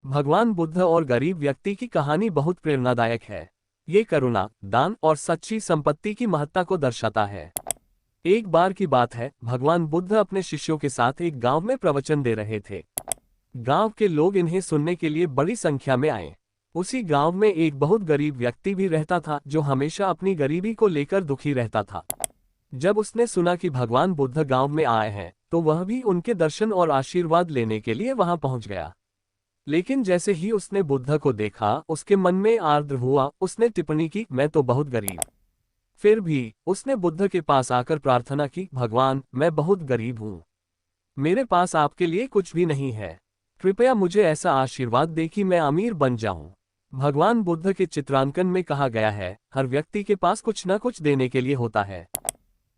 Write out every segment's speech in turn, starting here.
भगवान बुद्ध और गरीब व्यक्ति की कहानी बहुत प्रेरणादायक है। ये करुणा, दान और सच्ची संपत्ति की महत्ता को दर्शाता है। एक बार की बात है, भगवान बुद्ध अपने शिष्यों के साथ एक गांव में प्रवचन दे रहे थे। गांव के लोग इन्हें सुनने के लिए बड़ी संख्या में आए। उसी गांव में एक बहुत गरीब व्यक्ति भी रहता था जो हमेशा अपनी गरीबी को लेकर दुखी रहता था। जब उसने सुना कि भगवान बुद्ध गांव में आए हैं, तो वह भी उनके दर्शन और आशीर्वाद लेने के लिए वहां पहुंच गया। लेकिन जैसे ही उसने बुद्ध को देखा, उसके मन में आर्द्र हुआ। उसने टिप्पणी की, मैं तो बहुत गरीब। फिर भी उसने बुद्ध के पास आकर प्रार्थना की, भगवान, मैं बहुत गरीब हूँ। मेरे पास आपके लिए कुछ भी नहीं है। कृपया मुझे ऐसा आशीर्वाद दे कि मैं अमीर बन जाऊं। भगवान बुद्ध के चित्रांकन में कहा गया है, हर व्यक्ति के पास कुछ न कुछ देने के लिए होता है।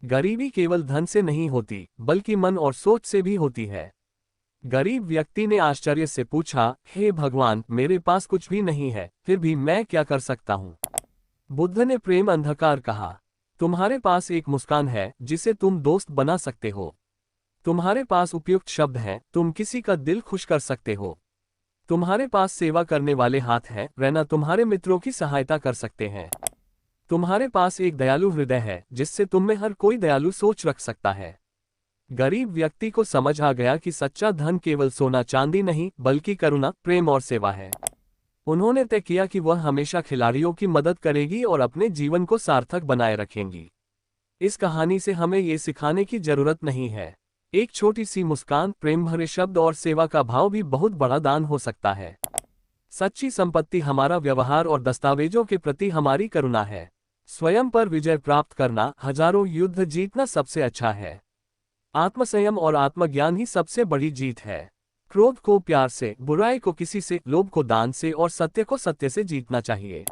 गरीबी केवल धन से नहीं होती, बल्कि मन और सोच से भी होती है। गरीब व्यक्ति ने आश्चर्य से पूछा, हे भगवान, मेरे पास कुछ भी नहीं है, फिर भी मैं क्या कर सकता हूँ? बुद्ध ने प्रेम अंधकार कहा, तुम्हारे पास एक मुस्कान है जिसे तुम दोस्त बना सकते हो। तुम्हारे पास उपयुक्त शब्द हैं, तुम किसी का दिल खुश कर सकते हो। तुम्हारे पास सेवा करने वाले हाथ हैं, रहना तुम्हारे मित्रों की सहायता कर सकते हैं। तुम्हारे पास एक दयालु हृदय है जिससे तुम में हर कोई दयालु सोच रख सकता है। गरीब व्यक्ति को समझ आ गया कि सच्चा धन केवल सोना चांदी नहीं, बल्कि करुणा, प्रेम और सेवा है। उन्होंने तय किया कि वह हमेशा खिलाड़ियों की मदद करेगी और अपने जीवन को सार्थक बनाए रखेंगी। इस कहानी से हमें ये सिखाने की जरूरत नहीं है। एक छोटी सी मुस्कान, प्रेम भरे शब्द और सेवा का भाव भी बहुत बड़ा दान हो सकता है। सच्ची संपत्ति हमारा व्यवहार और दस्तावेजों के प्रति हमारी करुणा है। स्वयं पर विजय प्राप्त करना, हजारों युद्ध जीतना सबसे अच्छा है। आत्मसंयम और आत्मज्ञान ही सबसे बड़ी जीत है। क्रोध को प्यार से, बुराई को किसी से, लोभ को दान से और सत्य को सत्य से जीतना चाहिए।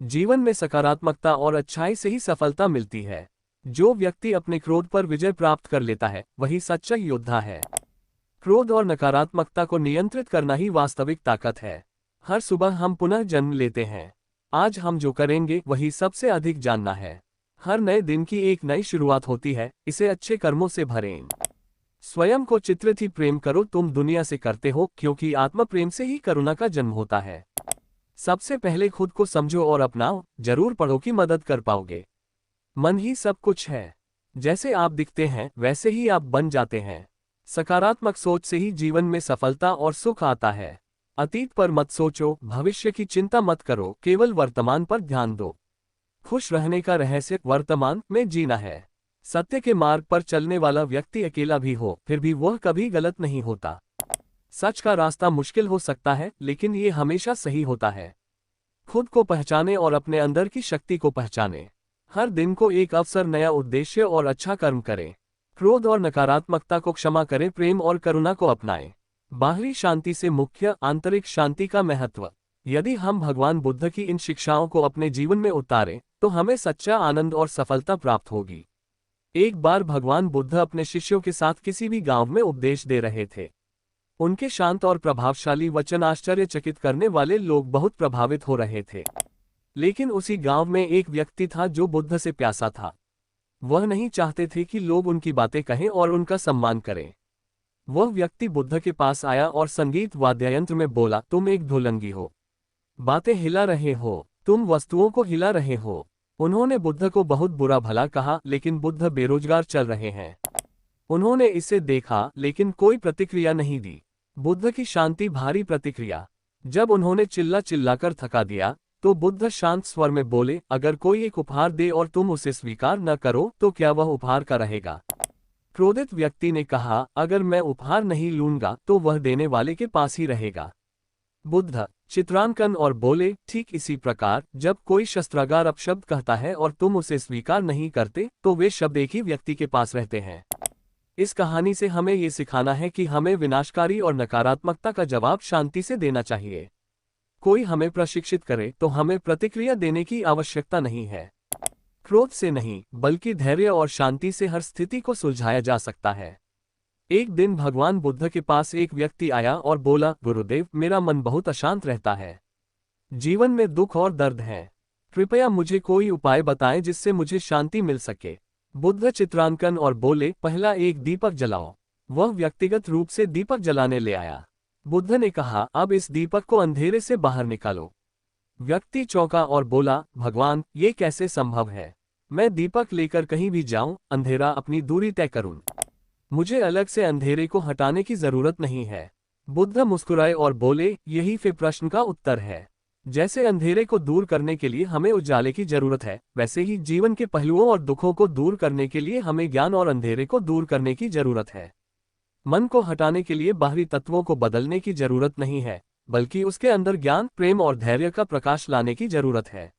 जीवन में सकारात्मकता और अच्छाई से ही सफलता मिलती है। जो व्यक्ति अपने क्रोध पर विजय प्राप्त कर लेता है, वही सच्चा योद्धा है। क्रोध और नकारात्मकता को नियंत्रित करना ही वास्तविक ताकत है। हर सुबह हम पुनः जन्म लेते हैं। आज हम जो करेंगे वही सबसे अधिक जानना है। हर नए दिन की एक नई शुरुआत होती है, इसे अच्छे कर्मों से भरें। स्वयं को चित्रित ही प्रेम करो, तुम दुनिया से करते हो, क्योंकि आत्म प्रेम से ही करुणा का जन्म होता है। सबसे पहले खुद को समझो और अपनाओ, जरूर पढ़ो कि मदद कर पाओगे। मन ही सब कुछ है। जैसे आप दिखते हैं वैसे ही आप बन जाते हैं। सकारात्मक सोच से ही जीवन में सफलता और सुख आता है। अतीत पर मत सोचो, भविष्य की चिंता मत करो, केवल वर्तमान पर ध्यान दो। खुश रहने का रहस्य वर्तमान में जीना है। सत्य के मार्ग पर चलने वाला व्यक्ति अकेला भी हो, फिर भी वह कभी गलत नहीं होता। सच का रास्ता मुश्किल हो सकता है, लेकिन ये हमेशा सही होता है। खुद को पहचाने और अपने अंदर की शक्ति को पहचाने। हर दिन को एक अवसर, नया उद्देश्य और अच्छा कर्म करें। क्रोध और नकारात्मकता को क्षमा करें, प्रेम और करुणा को अपनाएं। बाहरी शांति से मुख्य आंतरिक शांति का महत्व। यदि हम भगवान बुद्ध की इन शिक्षाओं को अपने जीवन में उतारें, तो हमें सच्चा आनंद और सफलता प्राप्त होगी। एक बार भगवान बुद्ध अपने शिष्यों के साथ किसी भी गांव में उपदेश दे रहे थे। उनके शांत और प्रभावशाली वचन आश्चर्यचकित करने वाले लोग बहुत प्रभावित हो रहे थे। लेकिन उसी गांव में एक व्यक्ति था जो बुद्ध से प्यासा था। वह नहीं चाहते थे कि लोग उनकी बातें कहें और उनका सम्मान करें। वह व्यक्ति बुद्ध के पास आया और संगीत वाद्ययंत्र में बोला, तुम एक ढोलंगी हो, बातें हिला रहे हो, तुम वस्तुओं को हिला रहे हो। उन्होंने बुद्ध को बहुत बुरा भला कहा, लेकिन बुद्ध बेरोजगार चल रहे हैं। उन्होंने इसे देखा, लेकिन कोई प्रतिक्रिया नहीं दी। बुद्ध की शांति भारी प्रतिक्रिया। जब उन्होंने चिल्ला चिल्लाकर थका दिया, तो बुद्ध शांत स्वर में बोले, अगर कोई एक उपहार दे और तुम उसे स्वीकार न करो, तो क्या वह उपहार का रहेगा? क्रोधित व्यक्ति ने कहा, अगर मैं उपहार नहीं लूंगा तो वह देने वाले के पास ही रहेगा। बुद्ध चित्रांकन और बोले, ठीक इसी प्रकार जब कोई शस्त्रागार अपशब्द कहता है और तुम उसे स्वीकार नहीं करते, तो वे शब्द एक ही व्यक्ति के पास रहते हैं। इस कहानी से हमें ये सिखाना है कि हमें विनाशकारी और नकारात्मकता का जवाब शांति से देना चाहिए। कोई हमें प्रशिक्षित करे तो हमें प्रतिक्रिया देने की आवश्यकता नहीं है। क्रोध से नहीं, बल्कि धैर्य और शांति से हर स्थिति को सुलझाया जा सकता है। एक दिन भगवान बुद्ध के पास एक व्यक्ति आया और बोला, गुरुदेव, मेरा मन बहुत अशांत रहता है। जीवन में दुख और दर्द है। कृपया मुझे कोई उपाय बताएं जिससे मुझे शांति मिल सके। बुद्ध चित्रांकन और बोले, पहला एक दीपक जलाओ। वह व्यक्तिगत रूप से दीपक जलाने ले आया। बुद्ध ने कहा, अब इस दीपक को अंधेरे से बाहर निकालो। व्यक्ति चौंका और बोला, भगवान, ये कैसे संभव है? मैं दीपक लेकर कहीं भी जाऊं, अंधेरा अपनी दूरी तय करूं। मुझे अलग से अंधेरे को हटाने की जरूरत नहीं है। बुद्ध मुस्कुराए और बोले, यही फिर प्रश्न का उत्तर है। जैसे अंधेरे को दूर करने के लिए हमें उजाले की जरूरत है, वैसे ही जीवन के पहलुओं और दुखों को दूर करने के लिए हमें ज्ञान और अंधेरे को दूर करने की जरूरत है। मन को हटाने के लिए बाहरी तत्वों को बदलने की जरूरत नहीं है, बल्कि उसके अंदर ज्ञान, प्रेम और धैर्य का प्रकाश लाने की जरूरत है।